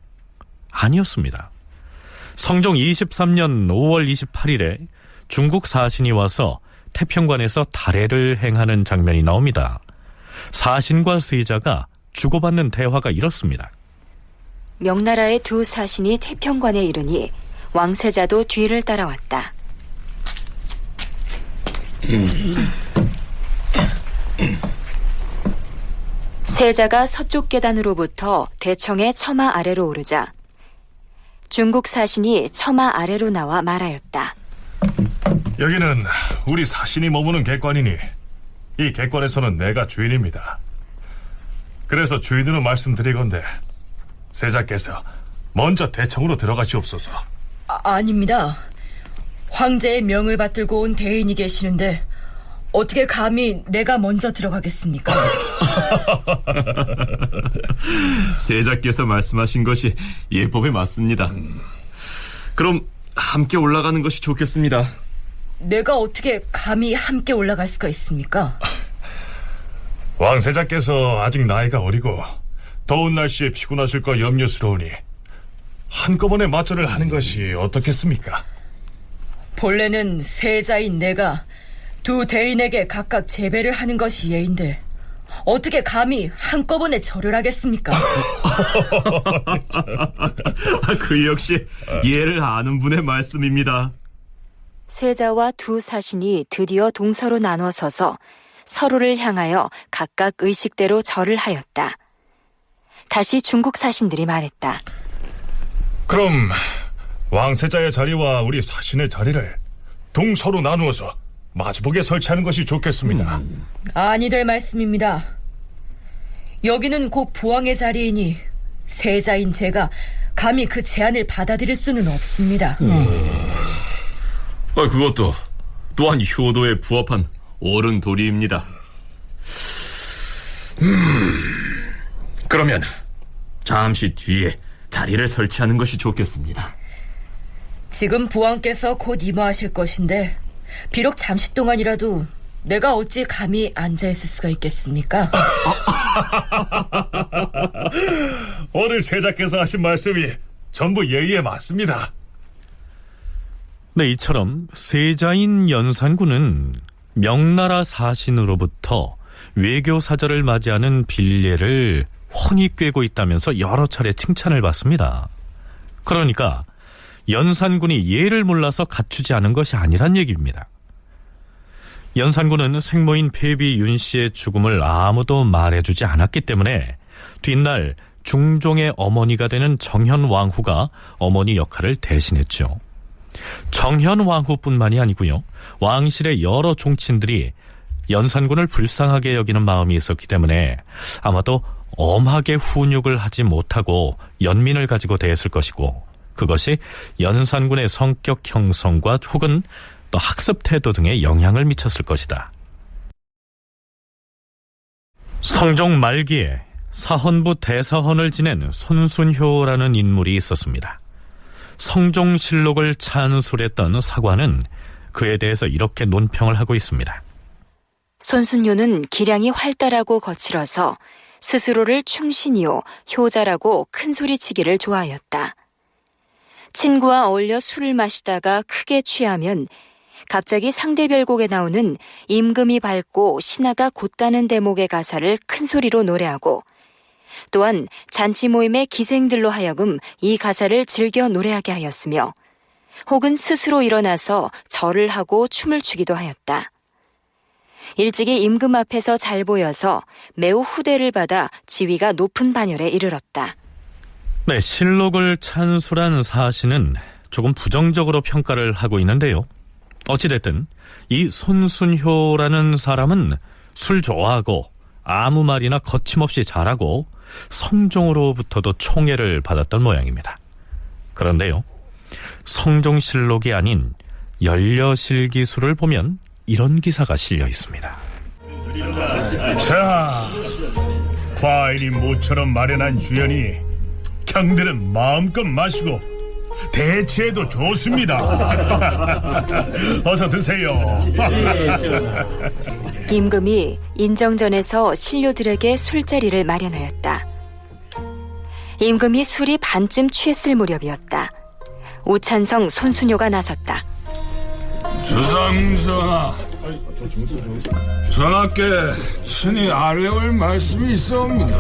Speaker 2: 아니었습니다. 성종 23년 5월 28일에 중국 사신이 와서 태평관에서 달해를 행하는 장면이 나옵니다. 사신과 세자가 주고받는 대화가 이렇습니다.
Speaker 1: 명나라의 두 사신이 태평관에 이르니 왕세자도 뒤를 따라왔다. 세자가 서쪽 계단으로부터 대청의 처마 아래로 오르자 중국 사신이 처마 아래로 나와 말하였다.
Speaker 9: 여기는 우리 사신이 머무는 객관이니 이 객관에서는 내가 주인입니다. 그래서 주인으로 말씀드리건대 세자께서 먼저 대청으로 들어가시옵소서.
Speaker 10: 아닙니다. 황제의 명을 받들고 온 대인이 계시는데 어떻게 감히 내가 먼저 들어가겠습니까?
Speaker 3: 세자께서 말씀하신 것이 예법에 맞습니다. 그럼 함께 올라가는 것이 좋겠습니다.
Speaker 10: 내가 어떻게 감히 함께 올라갈 수가 있습니까?
Speaker 9: 왕세자께서 아직 나이가 어리고 더운 날씨에 피곤하실까 염려스러우니 한꺼번에 맞절을 하는 것이 어떻겠습니까?
Speaker 10: 본래는 세자인 내가 두 대인에게 각각 제배를 하는 것이 예인데 어떻게 감히 한꺼번에 절을 하겠습니까?
Speaker 3: 그 역시 예를 아는 분의 말씀입니다.
Speaker 1: 세자와 두 사신이 드디어 동서로 나눠 서서 서로를 향하여 각각 의식대로 절을 하였다. 다시 중국 사신들이 말했다.
Speaker 9: 그럼 왕세자의 자리와 우리 사신의 자리를 동서로 나누어서 마주보게 설치하는 것이 좋겠습니다.
Speaker 10: 아니 될 말씀입니다. 여기는 곧 부왕의 자리이니 세자인 제가 감히 그 제안을 받아들일 수는 없습니다.
Speaker 3: 그것도 또한 효도에 부합한 옳은 도리입니다. 그러면 잠시 뒤에 자리를 설치하는 것이 좋겠습니다.
Speaker 10: 지금 부왕께서 곧 임하실 것인데 비록 잠시 동안이라도 내가 어찌 감히 앉아있을 수가 있겠습니까?
Speaker 9: 오늘 세자께서 하신 말씀이 전부 예의에 맞습니다.
Speaker 2: 네, 이처럼 세자인 연산군은 명나라 사신으로부터 외교 사절을 맞이하는 빌례를 훤히 꿰고 있다면서 여러 차례 칭찬을 받습니다. 그러니까 연산군이 예를 몰라서 갖추지 않은 것이 아니란 얘기입니다. 연산군은 생모인 폐비 윤씨의 죽음을 아무도 말해주지 않았기 때문에 뒷날 중종의 어머니가 되는 정현왕후가 어머니 역할을 대신했죠. 정현왕후뿐만이 아니고요, 왕실의 여러 종친들이 연산군을 불쌍하게 여기는 마음이 있었기 때문에 아마도 엄하게 훈육을 하지 못하고 연민을 가지고 대했을 것이고, 그것이 연산군의 성격 형성과 혹은 또 학습 태도 등에 영향을 미쳤을 것이다. 성종 말기에 사헌부 대사헌을 지낸 손순효라는 인물이 있었습니다. 성종실록을 찬술했던 사관은 그에 대해서 이렇게 논평을 하고 있습니다.
Speaker 1: 손순효는 기량이 활달하고 거칠어서 스스로를 충신이요 효자라고 큰소리치기를 좋아하였다. 친구와 어울려 술을 마시다가 크게 취하면 갑자기 상대별곡에 나오는 임금이 밝고 신하가 곧다는 대목의 가사를 큰 소리로 노래하고 또한 잔치 모임의 기생들로 하여금 이 가사를 즐겨 노래하게 하였으며 혹은 스스로 일어나서 절을 하고 춤을 추기도 하였다. 일찍이 임금 앞에서 잘 보여서 매우 후대를 받아 지위가 높은 반열에 이르렀다.
Speaker 2: 네, 실록을 찬술한 사신은 조금 부정적으로 평가를 하고 있는데요. 어찌됐든 이 손순효라는 사람은 술 좋아하고 아무 말이나 거침없이 잘하고 성종으로부터도 총애를 받았던 모양입니다. 그런데요, 성종실록이 아닌 연려실기수를 보면 이런 기사가 실려 있습니다.
Speaker 4: 자, 과인이 모처럼 마련한 주연이 경들은 마음껏 마시고 대체해도 좋습니다. 어서 드세요.
Speaker 1: 임금이 인정전에서 신료들에게 술자리를 마련하였다. 임금이 술이 반쯤 취했을 무렵이었다. 우찬성 손순효가 나섰다.
Speaker 8: 주상전하, 전하께 친히 아뢰올 말씀이 있사옵니다.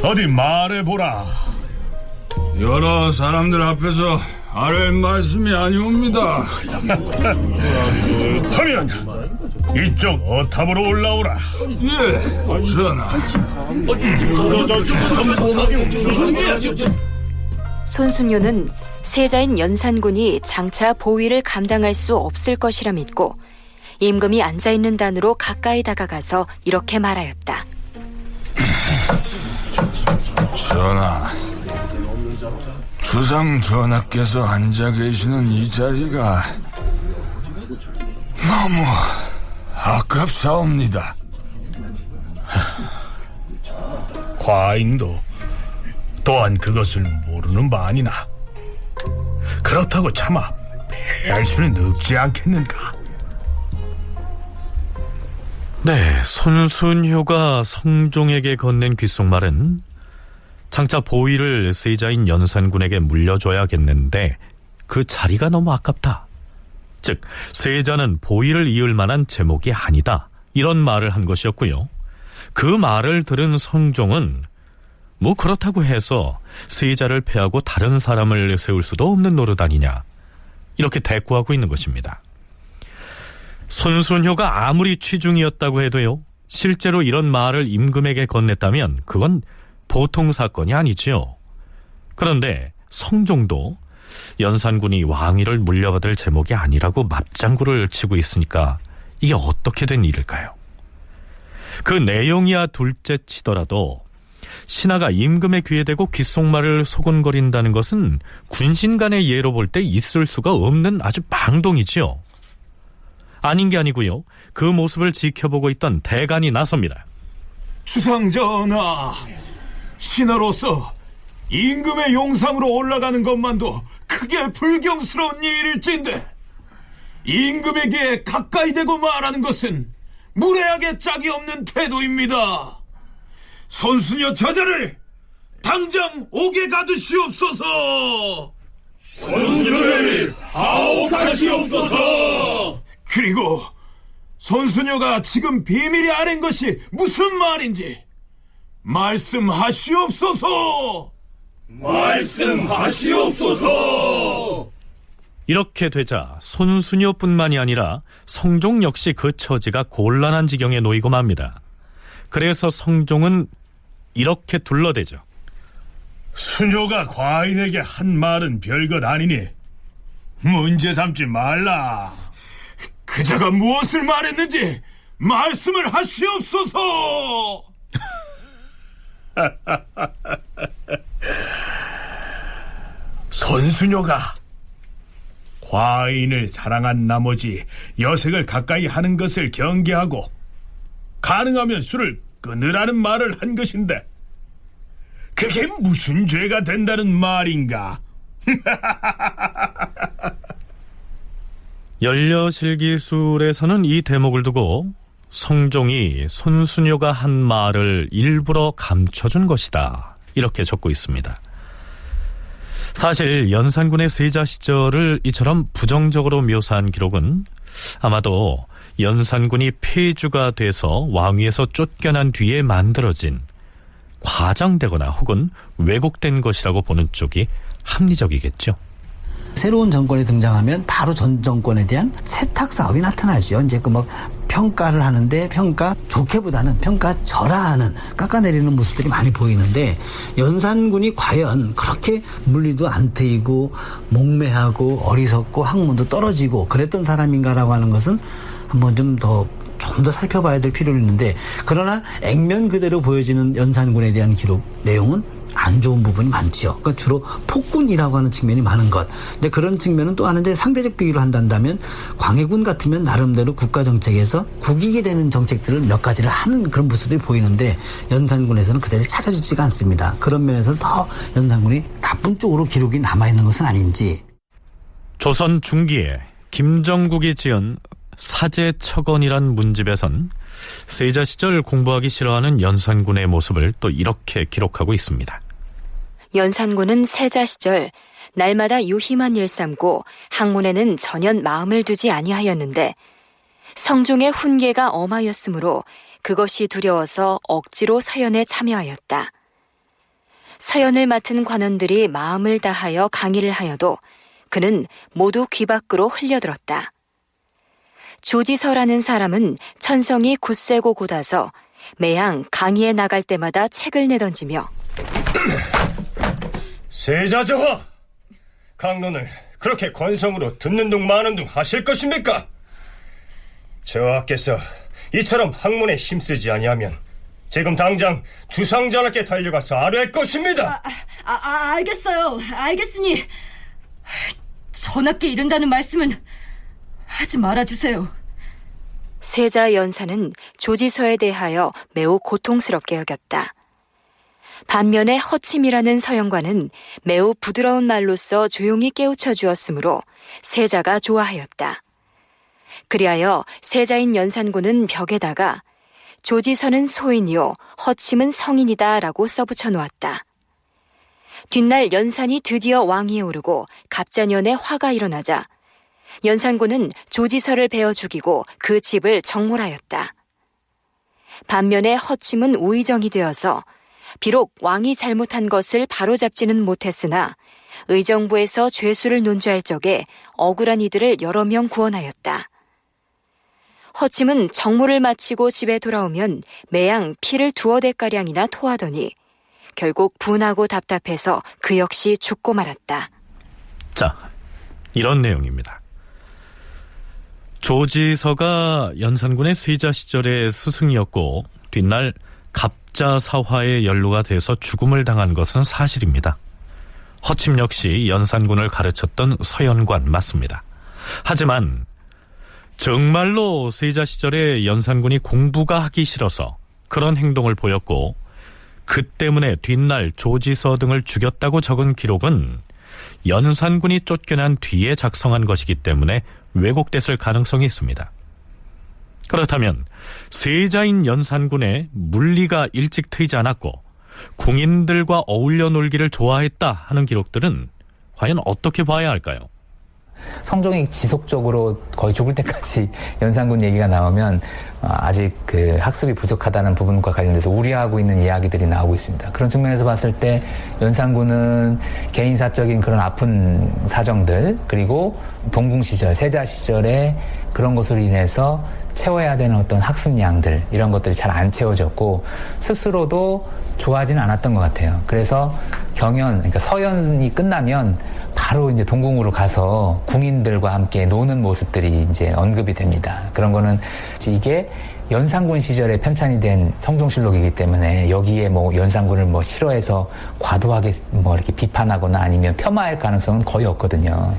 Speaker 4: 어디 말해보라.
Speaker 8: 여러 사람들 앞에서 아뢰 말씀이 아니옵니다.
Speaker 4: 하면 이쪽 어탑으로 올라오라.
Speaker 8: 예, 전하.
Speaker 1: 손순효는 세자인 연산군이 장차 보위를 감당할 수 없을 것이라 믿고 임금이 앉아있는 단으로 가까이 다가가서 이렇게 말하였다.
Speaker 8: 전하, 주상 전하께서 앉아 계시는 이 자리가 너무 아깝사옵니다.
Speaker 4: 과인도 또한 그것을 모르는 바아니나 그렇다고 차마 패할 수는 없지 않겠는가?
Speaker 2: 네, 손순효가 성종에게 건넨 귓속말은 장차 보위를 세자인 연산군에게 물려줘야겠는데 그 자리가 너무 아깝다. 즉, 세자는 보위를 이을 만한 제목이 아니다. 이런 말을 한 것이었고요. 그 말을 들은 성종은 뭐 그렇다고 해서 세자를 패하고 다른 사람을 세울 수도 없는 노릇 아니냐, 이렇게 대꾸하고 있는 것입니다. 손순효가 아무리 취중이었다고 해도요, 실제로 이런 말을 임금에게 건넸다면 그건 보통 사건이 아니지요. 그런데 성종도 연산군이 왕위를 물려받을 제목이 아니라고 맞장구를 치고 있으니까 이게 어떻게 된 일일까요? 그 내용이야 둘째 치더라도 신하가 임금의 귀에 대고 귓속말을 소곤거린다는 것은 군신 간의 예로 볼 때 있을 수가 없는 아주 망동이지요. 아닌 게 아니고요, 그 모습을 지켜보고 있던 대간이 나섭니다.
Speaker 5: 주상전하, 신하로서 임금의 용상으로 올라가는 것만도 크게 불경스러운 일일진데 임금에게 가까이 대고 말하는 것은 무례하게 짝이 없는 태도입니다. 손순효 저자를 당장 옥에 가두시옵소서.
Speaker 8: 손순효를 하옥하시옵소서.
Speaker 5: 그리고 손순효가 지금 비밀이 아닌 것이 무슨 말인지 말씀하시옵소서.
Speaker 8: 말씀하시옵소서.
Speaker 2: 이렇게 되자 손순효뿐만이 아니라 성종 역시 그 처지가 곤란한 지경에 놓이고 맙니다. 그래서 성종은 이렇게 둘러대죠.
Speaker 4: 순효가 과인에게 한 말은 별것 아니니 문제 삼지 말라.
Speaker 5: 그자가 무엇을 말했는지 말씀을 하시옵소서.
Speaker 4: 손순효가 과인을 사랑한 나머지 여색을 가까이 하는 것을 경계하고 가능하면 술을 끊으라는 말을 한 것인데 그게 무슨 죄가 된다는 말인가?
Speaker 2: 연려실기술에서는 이 대목을 두고 성종이 손순효가 한 말을 일부러 감춰준 것이다, 이렇게 적고 있습니다. 사실 연산군의 세자 시절을 이처럼 부정적으로 묘사한 기록은 아마도 연산군이 폐주가 돼서 왕위에서 쫓겨난 뒤에 만들어진 과장되거나 혹은 왜곡된 것이라고 보는 쪽이 합리적이겠죠.
Speaker 6: 새로운 정권이 등장하면 바로 전 정권에 대한 세탁 사업이 나타나죠. 이제 그 평가를 하는데 평가 좋게보다는 평가 절하하는 깎아내리는 모습들이 많이 보이는데 연산군이 과연 그렇게 물리도 안 트이고 목매하고 어리석고 학문도 떨어지고 그랬던 사람인가라고 하는 것은 한번 좀 더 살펴봐야 될 필요가 있는데 그러나 액면 그대로 보여지는 연산군에 대한 기록 내용은 안 좋은 부분이 많지요. 그러니까 주로 폭군이라고 하는 측면이 많은 것. 근데 그런 측면은 또 하나 이제 상대적 비교를 한다면 광해군 같으면 나름대로 국가 정책에서 국익이 되는 정책들을 몇 가지를 하는 그런 모습들이 보이는데 연산군에서는 그대로 찾아지지가 않습니다. 그런 면에서 더 연산군이 나쁜 쪽으로 기록이 남아있는 것은 아닌지.
Speaker 2: 조선 중기에 김정국이 지은 사제척언이란 문집에선 세자 시절 공부하기 싫어하는 연산군의 모습을 또 이렇게 기록하고 있습니다.
Speaker 1: 연산군은 세자 시절 날마다 유희만 일삼고 학문에는 전혀 마음을 두지 아니하였는데 성종의 훈계가 엄하였으므로 그것이 두려워서 억지로 서연에 참여하였다. 서연을 맡은 관원들이 마음을 다하여 강의를 하여도 그는 모두 귀 밖으로 흘려들었다. 조지서라는 사람은 천성이 굳세고 곧아서 매양 강의에 나갈 때마다 책을 내던지며
Speaker 8: 세자저하! 강론을 그렇게 권성으로 듣는 둥 마는 둥 하실 것입니까? 저하께서 이처럼 학문에 힘쓰지 아니하면 지금 당장 주상전하께 달려가서 아뢰할 것입니다.
Speaker 10: 알겠어요. 알겠으니 전하께 이른다는 말씀은 하지 말아주세요.
Speaker 1: 세자 연산은 조지서에 대하여 매우 고통스럽게 여겼다. 반면에 허침이라는 서연관은 매우 부드러운 말로써 조용히 깨우쳐 주었으므로 세자가 좋아하였다. 그리하여 세자인 연산군은 벽에다가 조지서는 소인이요 허침은 성인이다 라고 써붙여 놓았다. 뒷날 연산이 드디어 왕위에 오르고 갑자년에 화가 일어나자 연산군은 조지서를 베어 죽이고 그 집을 정몰하였다. 반면에 허침은 우의정이 되어서 비록 왕이 잘못한 것을 바로잡지는 못했으나 의정부에서 죄수를 논죄할 적에 억울한 이들을 여러 명 구원하였다. 허침은 정몰을 마치고 집에 돌아오면 매양 피를 2어대가량이나 토하더니 결국 분하고 답답해서 그 역시 죽고 말았다.
Speaker 2: 자, 이런 내용입니다. 조지서가 연산군의 세자 시절의 스승이었고 뒷날 갑자사화의 연루가 돼서 죽음을 당한 것은 사실입니다. 허침 역시 연산군을 가르쳤던 서연관 맞습니다. 하지만 정말로 세자 시절에 연산군이 공부가 하기 싫어서 그런 행동을 보였고 그 때문에 뒷날 조지서 등을 죽였다고 적은 기록은 연산군이 쫓겨난 뒤에 작성한 것이기 때문에 왜곡됐을 가능성이 있습니다. 그렇다면 세자인 연산군의 물리가 일찍 트이지 않았고 궁인들과 어울려 놀기를 좋아했다 하는 기록들은 과연 어떻게 봐야 할까요?
Speaker 7: 성종이 지속적으로 거의 죽을 때까지 연산군 얘기가 나오면 아직 그 학습이 부족하다는 부분과 관련돼서 우려하고 있는 이야기들이 나오고 있습니다. 그런 측면에서 봤을 때 연산군은 개인사적인 그런 아픈 사정들 그리고 동궁 시절, 세자 시절에 그런 것으로 인해서 채워야 되는 어떤 학습량들 이런 것들이 잘 안 채워졌고 스스로도 좋아하지는 않았던 것 같아요. 그래서 경연, 그러니까 서연이 끝나면 바로 이제 동궁으로 가서 궁인들과 함께 노는 모습들이 이제 언급이 됩니다. 그런 거는 이게 연산군 시절에 편찬이 된 성종실록이기 때문에 여기에 뭐 연산군을 뭐 싫어해서 과도하게 뭐 이렇게 비판하거나 아니면 폄하할 가능성은 거의 없거든요.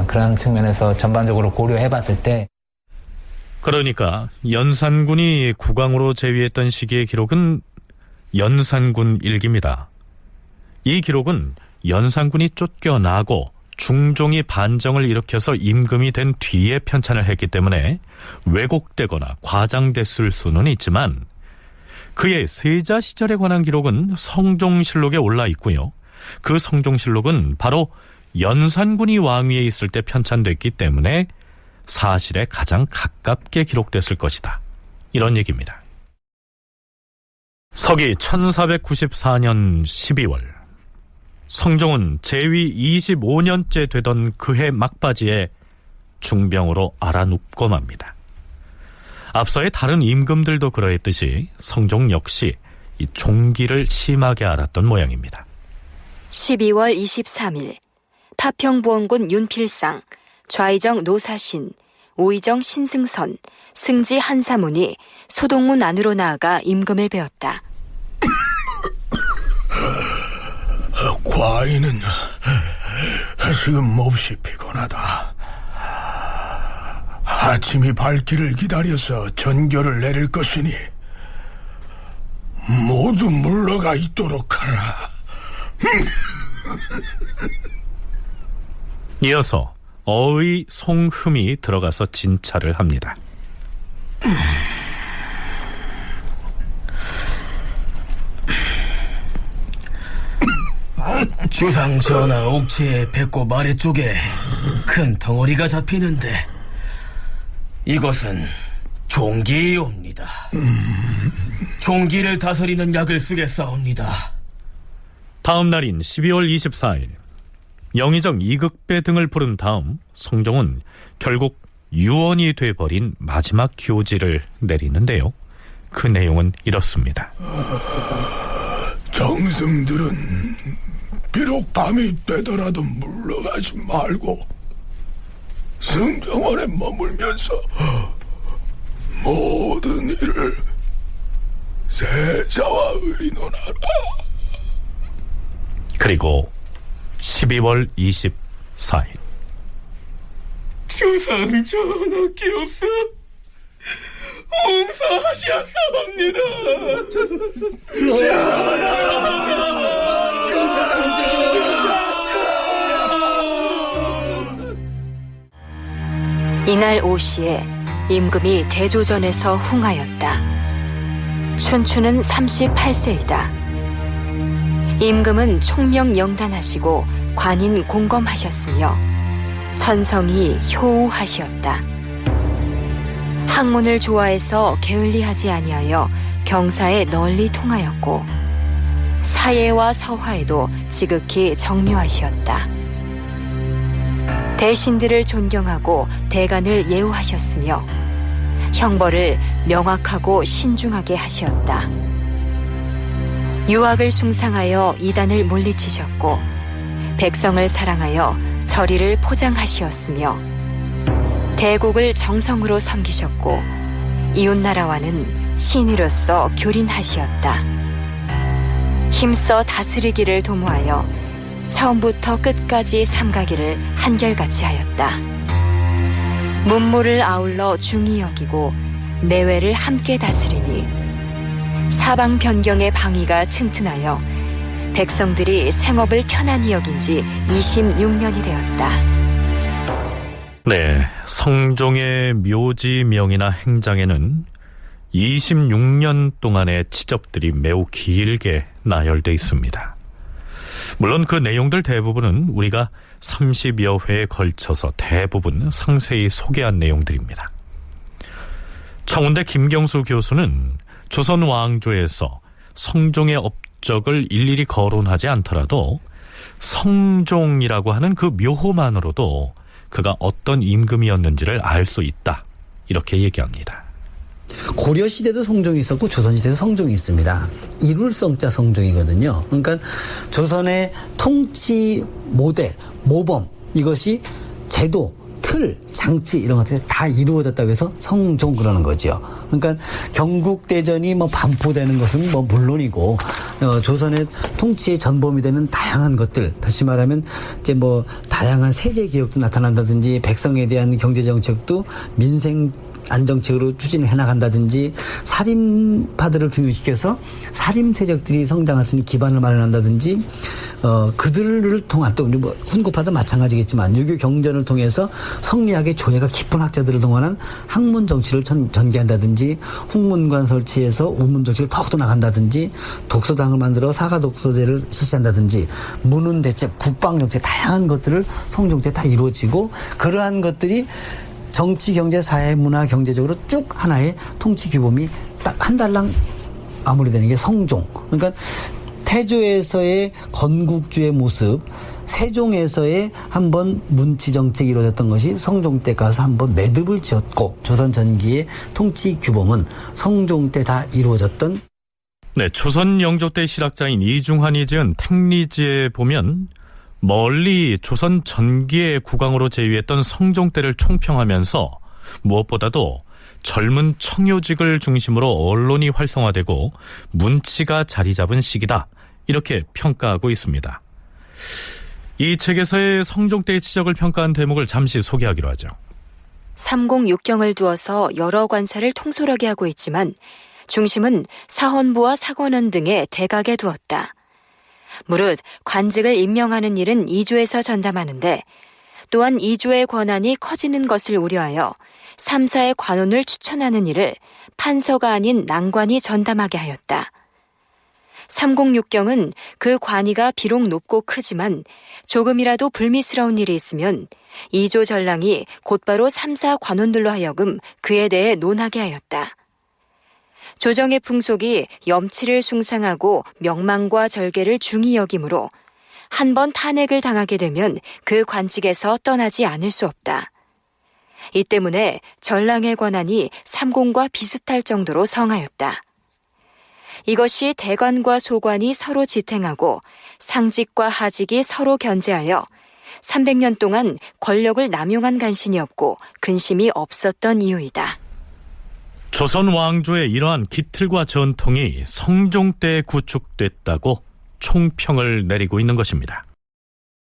Speaker 7: 그런 측면에서 전반적으로 고려해봤을 때
Speaker 2: 그러니까 연산군이 국왕으로 재위했던 시기의 기록은 연산군 일기입니다. 이 기록은 연산군이 쫓겨나고 중종이 반정을 일으켜서 임금이 된 뒤에 편찬을 했기 때문에 왜곡되거나 과장됐을 수는 있지만 그의 세자 시절에 관한 기록은 성종실록에 올라 있고요. 그 성종실록은 바로 연산군이 왕위에 있을 때 편찬됐기 때문에 사실에 가장 가깝게 기록됐을 것이다. 이런 얘기입니다. 서기 1494년 12월 성종은 재위 25년째 되던 그해 막바지에 중병으로 알아눕고 맙니다. 앞서의 다른 임금들도 그러했듯이 성종 역시 이 종기를 심하게 앓았던 모양입니다.
Speaker 1: 12월 23일 파평부원군 윤필상, 좌의정 노사신, 우의정 신승선, 승지 한사문이 소동문 안으로 나아가 임금을 배웠다.
Speaker 4: 과인은 지금 몹시 피곤하다. 아침이 밝기를 기다려서 전교를 내릴 것이니 모두 물러가 있도록 하라.
Speaker 2: 이어서 어의 송흠이 들어가서 진찰을 합니다.
Speaker 11: 주상 전하 옥체의 배꼽 아래쪽에 큰 덩어리가 잡히는데 이것은 종기옵니다. 종기를 다스리는 약을 쓰겠사옵니다.
Speaker 2: 다음 날인 12월 24일 영의정 이극배 등을 부른 다음 성종은 결국 유언이 돼버린 마지막 교지를 내리는데요. 그 내용은 이렇습니다.
Speaker 4: 정승들은 비록 밤이 되더라도 물러가지 말고 승정원에 머물면서 모든 일을 세자와 의논하라.
Speaker 2: 그리고 12월 24일
Speaker 11: 주상 전하께서 옹사하시었사옵니다.
Speaker 1: 이날 오시에 임금이 대조전에서 흥하였다. 춘추는 38세이다. 임금은 총명영단하시고 관인 공검하셨으며 천성이 효우하시었다. 학문을 좋아해서 게을리하지 아니하여 경사에 널리 통하였고 사예와 서화에도 지극히 정묘하시었다. 대신들을 존경하고 대간을 예우하셨으며 형벌을 명확하고 신중하게 하시었다. 유학을 숭상하여 이단을 물리치셨고 백성을 사랑하여 절의를 포장하시었으며 대국을 정성으로 섬기셨고 이웃나라와는 신의로서 교린하시었다. 힘써 다스리기를 도모하여 처음부터 끝까지 삼가기를 한결같이 하였다. 문무를 아울러 중히 여기고 내외를 함께 다스리니 사방 변경의 방위가 튼튼하여 백성들이 생업을 편안히 여긴 지 26년이 되었다.
Speaker 2: 네, 성종의 묘지명이나 행장에는 26년 동안의 치적들이 매우 길게 나열돼 있습니다. 물론 그 내용들 대부분은 우리가 30여 회에 걸쳐서 대부분 상세히 소개한 내용들입니다. 청운대 김경수 교수는 조선 왕조에서 성종의 업적을 일일이 거론하지 않더라도 성종이라고 하는 그 묘호만으로도 그가 어떤 임금이었는지를 알 수 있다, 이렇게 얘기합니다.
Speaker 6: 고려시대도 성종이 있었고 조선시대도 성종이 있습니다. 이룰성자 성종이거든요. 그러니까 조선의 통치 모델, 모범, 이것이 제도, 틀, 장치 이런 것들이 다 이루어졌다고 해서 성종 그러는 거죠. 그러니까 경국대전이 반포되는 것은 물론이고 조선의 통치의 전범이 되는 다양한 것들, 다시 말하면 이제 다양한 세제 개혁도 나타난다든지 백성에 대한 경제 정책도 민생 안정책으로 추진해 나간다든지 살인파들을 등용시켜서 살인 세력들이 성장할 수 있는 기반을 마련한다든지 그들을 통한 또 우리 뭐 훈구파도 마찬가지겠지만 유교 경전을 통해서 성리학의 조예가 깊은 학자들을 동원한 학문 정치를 전개한다든지 홍문관 설치해서 우문 정치를 더욱더 나간다든지 독서당을 만들어 사가 독서제를 실시한다든지 문훈 대책, 국방 정책 다양한 것들을 성종 때 다 이루어지고 그러한 것들이 정치, 경제, 사회, 문화, 경제적으로 쭉 하나의 통치 규범이 딱 한 달랑 마무리되는 게 성종. 그러니까 태조에서의 건국주의 모습, 세종에서의 한번 문치 정책이 이루어졌던 것이 성종 때 가서 한번 매듭을 지었고 조선 전기의 통치 규범은 성종 때 다 이루어졌던.
Speaker 2: 네, 조선 영조 때 실학자인 이중환이 지은 택리지에 보면 멀리 조선 전기의 국왕으로 제위했던 성종 때를 총평하면서 무엇보다도 젊은 청요직을 중심으로 언론이 활성화되고 문치가 자리 잡은 시기다, 이렇게 평가하고 있습니다. 이 책에서의 성종 때의 치적을 평가한 대목을 잠시 소개하기로 하죠.
Speaker 1: 삼공육경을 두어서 여러 관사를 통솔하게 하고 있지만 중심은 사헌부와 사관원 등의 대각에 두었다. 무릇 관직을 임명하는 일은 이조에서 전담하는데 또한 이조의 권한이 커지는 것을 우려하여 3사의 관원을 추천하는 일을 판서가 아닌 낭관이 전담하게 하였다. 삼공육경은 그 관위가 비록 높고 크지만 조금이라도 불미스러운 일이 있으면 이조 전랑이 곧바로 3사 관원들로 하여금 그에 대해 논하게 하였다. 조정의 풍속이 염치를 숭상하고 명망과 절개를 중히 여기므로 한 번 탄핵을 당하게 되면 그 관직에서 떠나지 않을 수 없다. 이 때문에 전랑의 권한이 삼공과 비슷할 정도로 성하였다. 이것이 대관과 소관이 서로 지탱하고 상직과 하직이 서로 견제하여 300년 동안 권력을 남용한 간신이 없고 근심이 없었던 이유이다.
Speaker 2: 조선 왕조의 이러한 기틀과 전통이 성종 때 구축됐다고 총평을 내리고 있는 것입니다.